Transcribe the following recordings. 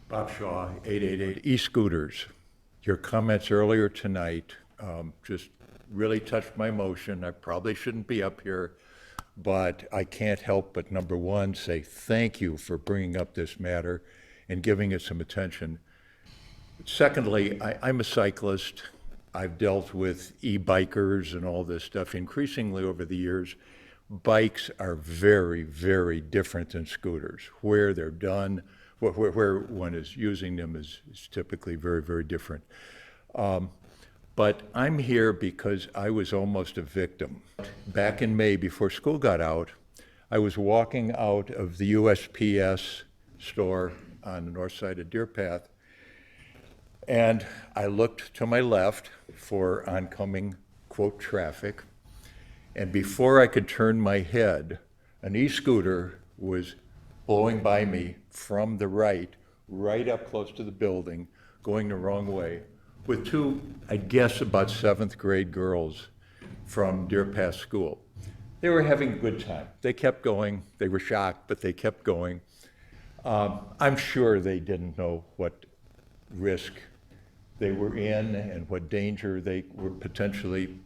Bob Shaw, 888 e-scooters. Your comments earlier tonight just really touched my emotion. I probably shouldn't be up here, but I can't help but, number one, say thank you for bringing up this matter and giving it some attention. Secondly, I'm a cyclist. I've dealt with e-bikers and all this stuff increasingly over the years. Bikes are very, very different than scooters. Where they're done, where one is using them is typically very, very different. But I'm here because I was almost a victim. Back in May, before school got out, I was walking out of the USPS store on the north side of Deer Path, and I looked to my left for oncoming, quote, traffic. And before I could turn my head, an e-scooter was blowing by me from the right up close to the building, going the wrong way, with two, I guess, about seventh grade girls from Deer Path School. They were having a good time. They kept going. They were shocked, but they kept going. I'm sure they didn't know what risk they were in and what danger they were potentially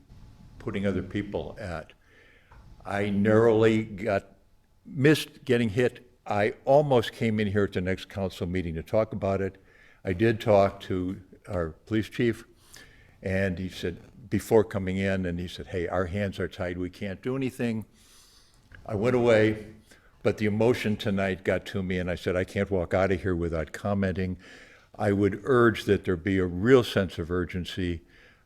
putting other people at. I narrowly missed getting hit. I almost came in here at the next council meeting to talk about it. I did talk to our police chief, and he said, before coming in, and he said, hey, our hands are tied, we can't do anything. I went away, but the emotion tonight got to me, and I said, I can't walk out of here without commenting. I would urge that there be a real sense of urgency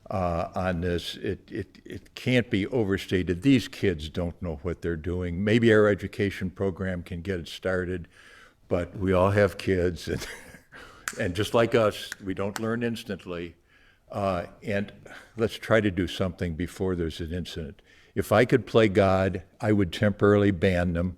on this. It can't be overstated. These kids don't know what they're doing. Maybe our education program can get it started, but we all have kids, and just like us, we don't learn instantly. And let's try to do something before there's an incident. If I could play God, I would temporarily ban them.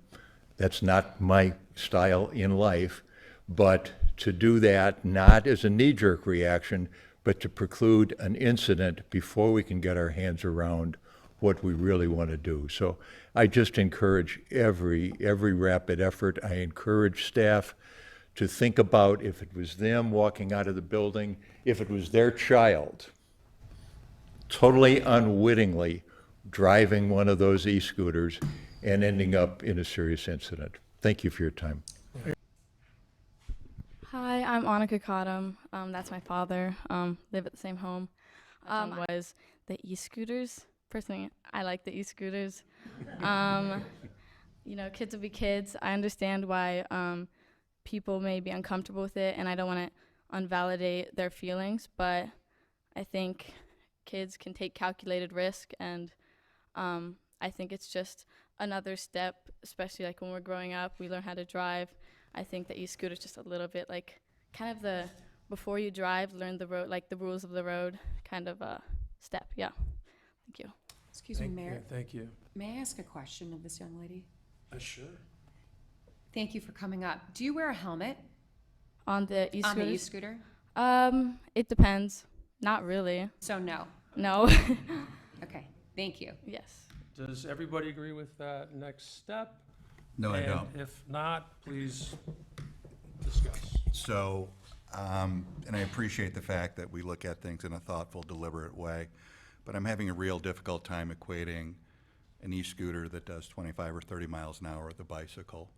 That's not my style in life, but to do that not as a knee-jerk reaction, but to preclude an incident before we can get our hands around what we really want to do. So I just encourage every rapid effort. I encourage staff to think about if it was them walking out of the building, if it was their child, totally unwittingly driving one of those e-scooters and ending up in a serious incident. Thank you for your time. Hi, I'm Annika Cottom. That's my father. Live at the same home. Was the e-scooters. Personally, I like the e-scooters. Kids will be kids. I understand why people may be uncomfortable with it, and I don't want to unvalidate their feelings, but I think kids can take calculated risk, and I think it's just another step, especially like when we're growing up, we learn how to drive. I think the e-scooter is just a little bit like kind of the before you drive, learn the road, like the rules of the road kind of a step. Yeah. Thank you. Excuse me, Mayor. Thank you. May I ask a question of this young lady? Sure. Thank you for coming up. Do you wear a helmet On the on the e-scooter? e-scooter? It depends. Not really. So no. No. Okay. Thank you. Yes. Does everybody agree with that next step? No, I And don't. if not, please discuss. So, and I appreciate the fact that we look at things in a thoughtful, deliberate way, but I'm having a real difficult time equating an e-scooter that does 25 or 30 miles an hour with a bicycle.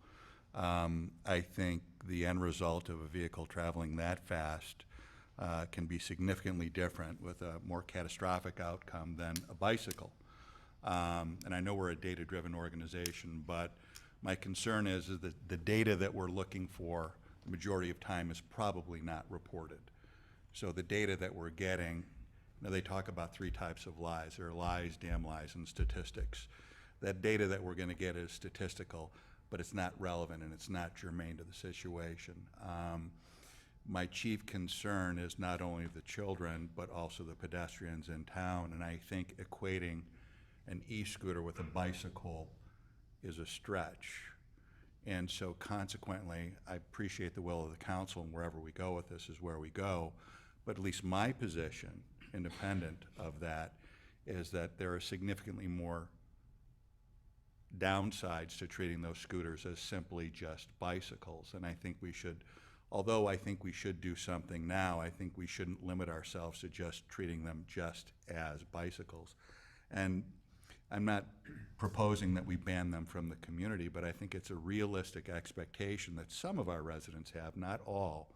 I think the end result of a vehicle traveling that fast can be significantly different with a more catastrophic outcome than a bicycle. And I know we're a data-driven organization, but my concern is that the data that we're looking for, the majority of time, is probably not reported. So the data that we're getting, they talk about three types of lies. There are lies, damn lies, and statistics. That data that we're going to get is statistical, but it's not relevant and it's not germane to the situation. My chief concern is not only the children, but also the pedestrians in town, and I think equating an e-scooter with a bicycle is a stretch. And so consequently, I appreciate the will of the council, and wherever we go with this is where we go, but at least my position, independent of that, is that there are significantly more downsides to treating those scooters as simply just bicycles, and I think we should although I think we should do something now, I think we shouldn't limit ourselves to just treating them just as bicycles. And I'm not proposing that we ban them from the community, but I think it's a realistic expectation that some of our residents have, not all,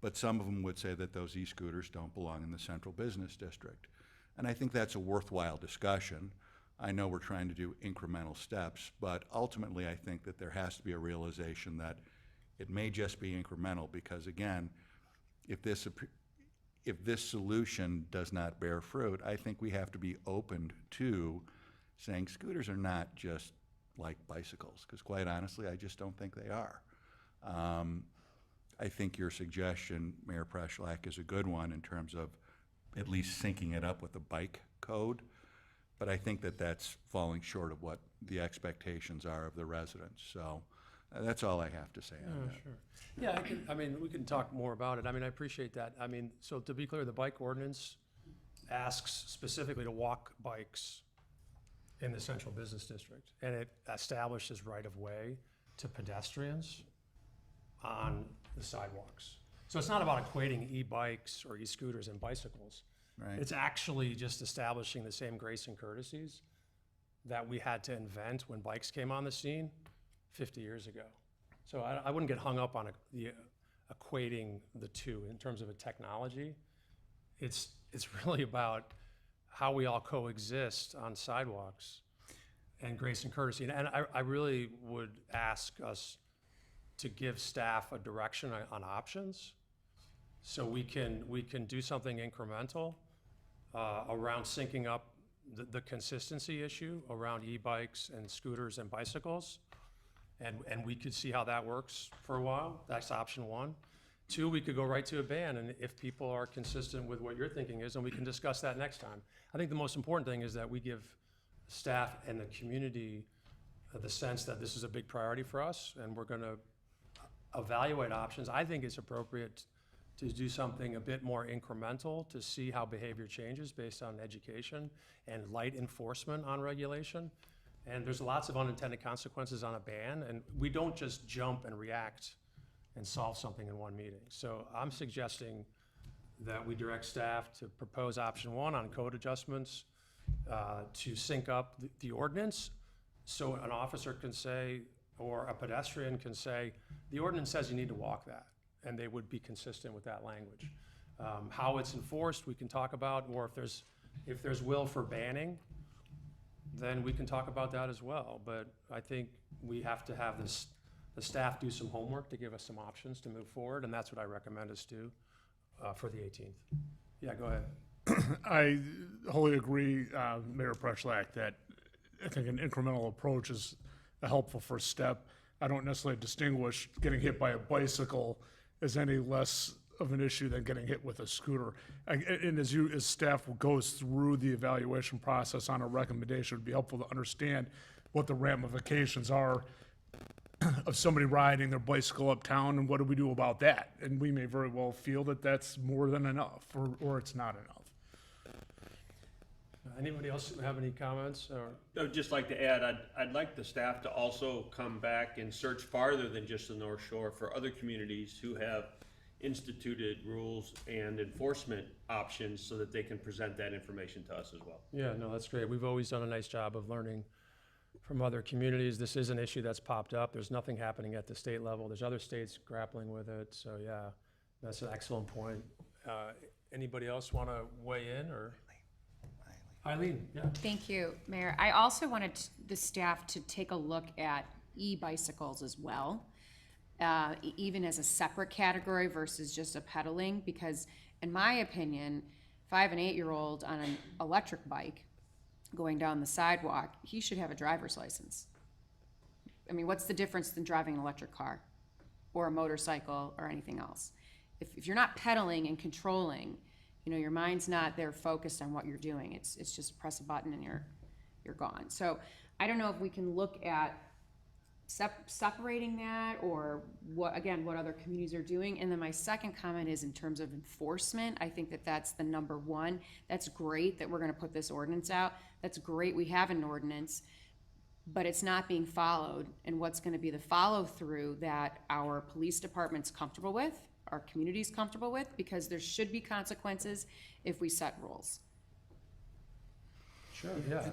but some of them would say that those e-scooters don't belong in the central business district. And I think that's a worthwhile discussion. I know we're trying to do incremental steps, but ultimately I think that there has to be a realization that it may just be incremental because, again, if this solution does not bear fruit, I think we have to be open to saying scooters are not just like bicycles, because quite honestly, I just don't think they are. I think your suggestion, Mayor Preschlack, is a good one in terms of at least syncing it up with the bike code, but I think that that's falling short of what the expectations are of the residents. So that's all I have to say on that. Sure. Yeah, we can talk more about it. I mean, I appreciate that. I mean, so to be clear, the bike ordinance asks specifically to walk bikes in the central business district, and it establishes right-of-way to pedestrians on the sidewalks. So it's not about equating e-bikes or e-scooters and bicycles. Right. It's actually just establishing the same grace and courtesies that we had to invent when bikes came on the scene 50 years ago. So I wouldn't get hung up on equating the two in terms of a technology. It's really about how we all coexist on sidewalks and grace and courtesy. And I really would ask us to give staff a direction on options so we can do something incremental around syncing up the consistency issue around e-bikes and scooters and bicycles. And we could see how that works for a while. That's option one. Two, we could go right to a ban, and if people are consistent with what your thinking is, then we can discuss that next time. I think the most important thing is that we give staff and the community the sense that this is a big priority for us, and we're gonna evaluate options. I think it's appropriate to do something a bit more incremental to see how behavior changes based on education and light enforcement on regulation. And there's lots of unintended consequences on a ban, and we don't just jump and react and solve something in one meeting. So I'm suggesting that we direct staff to propose option one on code adjustments to sync up the ordinance so an officer can say, or a pedestrian can say, the ordinance says you need to walk that, and they would be consistent with that language. How it's enforced, we can talk about, or if there's will for banning, then we can talk about that as well. But I think we have to have the staff do some homework to give us some options to move forward, and that's what I recommend us do for the 18th. Yeah, go ahead. I wholly agree, Mayor Preschlack, that I think an incremental approach is a helpful first step. I don't necessarily distinguish getting hit by a bicycle as any less of an issue than getting hit with a scooter. And as staff goes through the evaluation process on a recommendation, it would be helpful to understand what the ramifications are of somebody riding their bicycle uptown, and what do we do about that? And we may very well feel that that's more than enough, or it's not enough. Anybody else have any comments? Or? I would just like to add, I'd like the staff to also come back and search farther than just the North Shore for other communities who have instituted rules and enforcement options so that they can present that information to us as well. Yeah, no, that's great. We've always done a nice job of learning from other communities. This is an issue that's popped up. There's nothing happening at the state level. There's other states grappling with it. So yeah, that's an excellent point. Anybody else want to weigh in, or? Eileen, yeah. Thank you, Mayor. I also wanted the staff to take a look at e-bicycles as well, even as a separate category versus just a pedaling, because in my opinion, if I have an 8-year-old on an electric bike going down the sidewalk, he should have a driver's license. I mean, what's the difference than driving an electric car or a motorcycle or anything else? If you're not pedaling and controlling, your mind's not there focused on what you're doing. It's just press a button and you're gone. So I don't know if we can look at separating that, or what other communities are doing. And then my second comment is in terms of enforcement. I think that's the number one. That's great that we're going to put this ordinance out. That's great we have an ordinance. but it's not being followed, and what's gonna be the follow-through that our police department's comfortable with, our community's comfortable with, because there should be consequences if we set rules. Sure, yeah,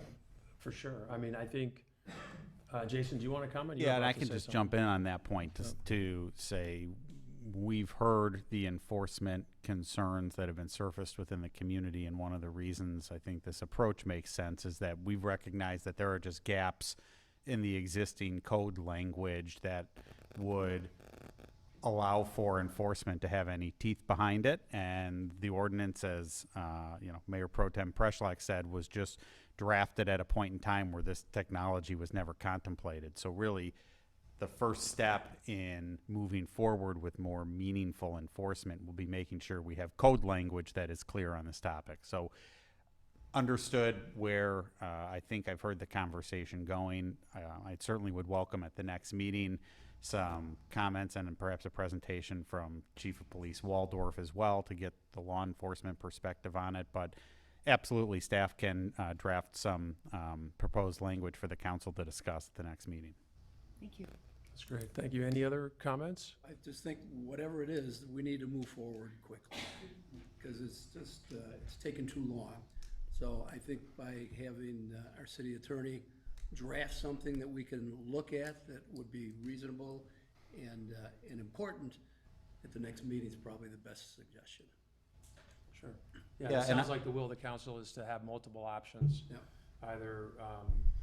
for sure. I mean, I think, Jason, do you want to comment? You were Yeah, and about I to can say just something. jump in on that point to say, we've heard the enforcement concerns that have been surfaced within the community, and one of the reasons I think this approach makes sense is that we've recognized that there are just gaps in the existing code language that would allow for enforcement to have any teeth behind it, and the ordinance, as Mayor Pro Tem Preschlak said, was just drafted at a point in time where this technology was never contemplated. So really, the first step in moving forward with more meaningful enforcement will be making sure we have code language that is clear on this topic. So understood where I think I've heard the conversation going. I certainly would welcome at the next meeting some comments and perhaps a presentation from Chief of Police Waldorf as well to get the law enforcement perspective on it. But absolutely, staff can draft some proposed language for the council to discuss at the next meeting. Thank you. That's great. Thank you. Any other comments? I just think whatever it is, we need to move forward quickly, because it's just, it's taken too long. So I think by having our city attorney draft something that we can look at that would be reasonable and important at the next meeting is probably the best suggestion. Sure. Yeah, Yeah, it and sounds like the will of the council is to have multiple options. Yeah. Either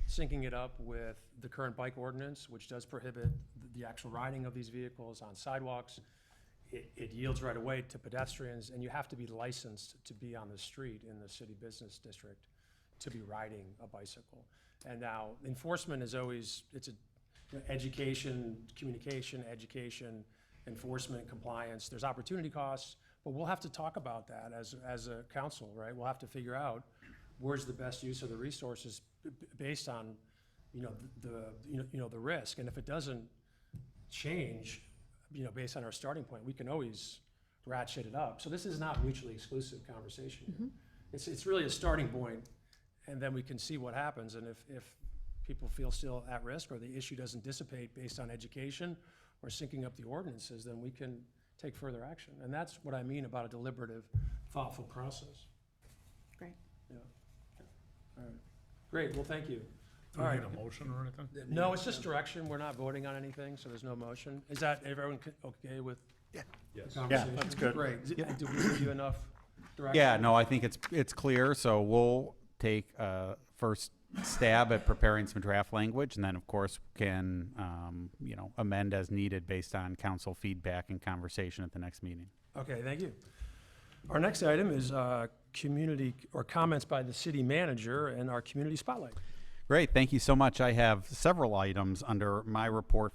syncing it up with the current bike ordinance, which does prohibit the actual riding of these vehicles on sidewalks. It yields right away to pedestrians, and you have to be licensed to be on the street in the city business district to be riding a bicycle. And now, enforcement is always, it's education, communication, education, enforcement, compliance. There's opportunity costs, but we'll have to talk about that as a council, right? We'll have to figure out where's the best use of the resources based on, the risk. And if it doesn't change, based on our starting point, we can always ratchet it up. So this is not mutually exclusive conversation. It's really a starting point, and then we can see what happens. And if people feel still at risk, or the issue doesn't dissipate based on education or syncing up the ordinances, then we can take further action. And that's what I mean about a deliberative, thoughtful process. Great. Yeah. All right. Great, well, thank you. Do we need a motion or anything? No, it's just direction. We're not voting on anything, so there's no motion. Is that everyone okay with? Yeah. The conversation? that's good. Great. Did we give you enough direction? Yeah, no, I think it's clear, so we'll take first stab at preparing some draft language, and then, of course, can, amend as needed based on council feedback and conversation at the next meeting. Okay, thank you. Our next item is community, or comments by the city manager and our community spotlight. Great, thank you so much. I have several items under my report for